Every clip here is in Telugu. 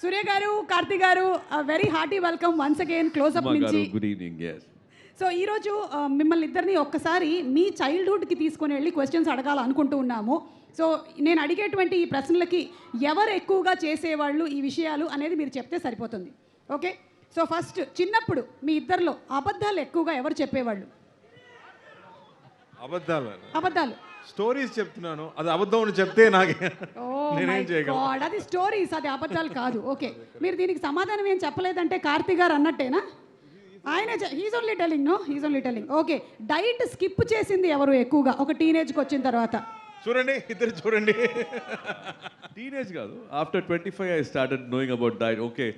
సూర్య గారు, కార్తీ గారు, very hearty welcome once again closeup నుంచి. Good evening. సో ఈరోజు మిమ్మల్ని ఇద్దరిని ఒక్కసారి మీ చైల్డ్హుడ్కి తీసుకొని వెళ్ళి క్వశ్చన్స్ అడగాలనుకుంటూ ఉన్నాము. సో నేను అడిగేటువంటి ఈ ప్రశ్నలకి ఎవరు ఎక్కువగా చేసేవాళ్ళు ఈ విషయాలు అనేది మీరు చెప్తే సరిపోతుంది. ఓకే, సో ఫస్ట్ చిన్నప్పుడు మీ ఇద్దరిలో అబద్ధాలు ఎక్కువగా ఎవరు చెప్పేవాళ్ళు? అబద్ధాలు స్టోరీస్ చెప్తున్నాను, అది అబద్ధం అని చెప్తే నేనేం చేయగలను? అది స్టోరీస్, అది అబద్ధాలు కాదు. ఓకే, మీరు దీనికి సమాధానం ఏం చెప్పలేదంటే కార్తీ గారు అన్నట్టేనా? ఆయన he's only telling. Okay, diet skip చేసింది ఎవరు ఎక్కువగా ఒక టీనేజ్కి వచ్చిన తర్వాత? చూడండి, ఇద్దరు చూడండి. టీనేజ్ కాదు, after 25 I started knowing about diet. Okay,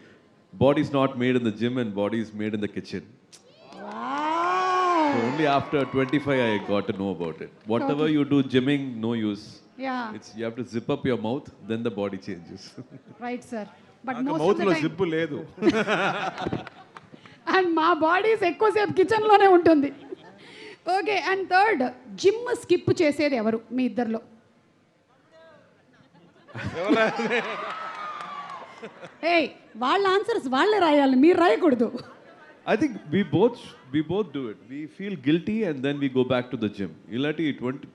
body is not made in the gym and body is made in the kitchen. So only after 25 I got to know about it. Whatever you do gymming, no use. Yeah. You have to zip up your mouth, then the body changes. Right, sir. But నాకు most of మౌత్ the లో time, జిప్పు లేదు. అండ్ మా బాడీస్ ఎక్కువసేపు కిచెన్లోనే ఉంటుంది. Okay, and third, gym skip చేసేది ఎవరు మీ ఇద్దరిలో? ఏయ్, వాళ్ళ ఆన్సర్స్ వాళ్ళే రాయాలి, మీరు రాయకూడదు. I think we both do it. We feel guilty and then we go back to the gym. Illati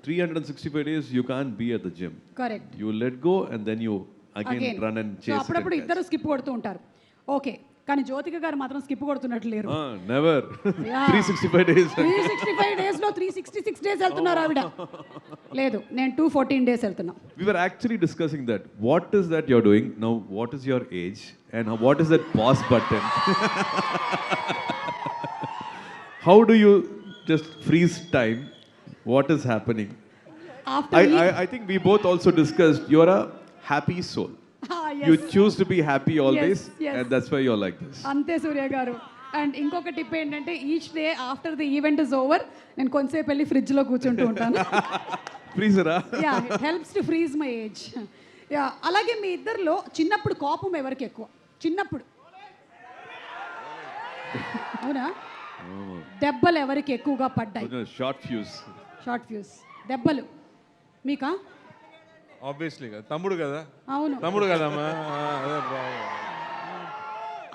365 days you can't be at the gym. Correct. You let go and then you again run and so chase it. అప్పుడప్పుడు and ఇద్దరు స్కిప్ కొడుతూ ఉంటారు. ఓకే, కానీ జ్యోతిక గారు మాత్రం స్కిప్ కొడుతున్నట్లు లేరు. Never. Yeah. 365 days. 365 డేస్లో 366 డేస్ వెళ్తున్నారు ఆవిడ. లేదు, నేను 214 డేస్ వెళ్తున్నా. We were actually discussing that. What is that you're doing now? What is your age? And what is that pause button? How do you just freeze time? What is happening? After I think we both also discussed you're a happy soul. yes. You choose to be happy always, yes. and that's why you're like this. అంతే సూర్య గారు. అండ్ ఇంకొక టిప్ ఏంటంటే each day after the event is over నేను కొంతసేపు వెళ్ళి ఫ్రిడ్జ్లో కూర్చుంటూ ఉంటాను. Freezer-ఆ? Yeah, it helps to freeze my age. Yeah, అలాగే మీ ఇద్దరిలో చిన్నప్పుడు కోపం ఎవరికి ఎక్కువ? చిన్నప్పుడు అవునా? దెబ్బలు ఎవరికి ఎక్కువగా పడ్డాయి? Short fuse. షార్ట్ ఫ్యూస్ దెబ్బలు మీకా? ఆబ్వియస్లీ కదా, తమ్ముడు కదా. అవును. తమ్ముడు కదమ్మా.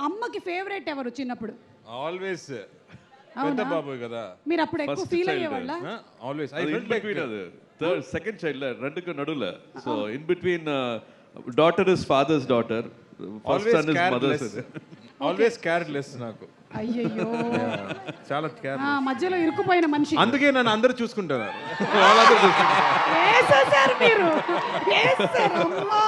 అమ్మకి ఫేవరెట్ ఎవరు చిన్నప్పుడు? ఆల్వేస్ పెద్ద బాబు కదా. మీరు అప్పుడు ఎక్కువ First ఫీల్ child. అయ్యేవాళ్ళ? Always I In felt like between third, second child, రెండుకు నడుల. So in between, daughter is father's daughter, first son is mother's. Always careless నాకు. అయ్యయ్యో, చాలా కేర్. మధ్యలో ఇరుక్కుపోయిన మనిషి. అందుకే నన్ను అందరూ చూసుకుంటున్నారు. వేసేసారు మీరు, వేసేసారు. అమ్మా.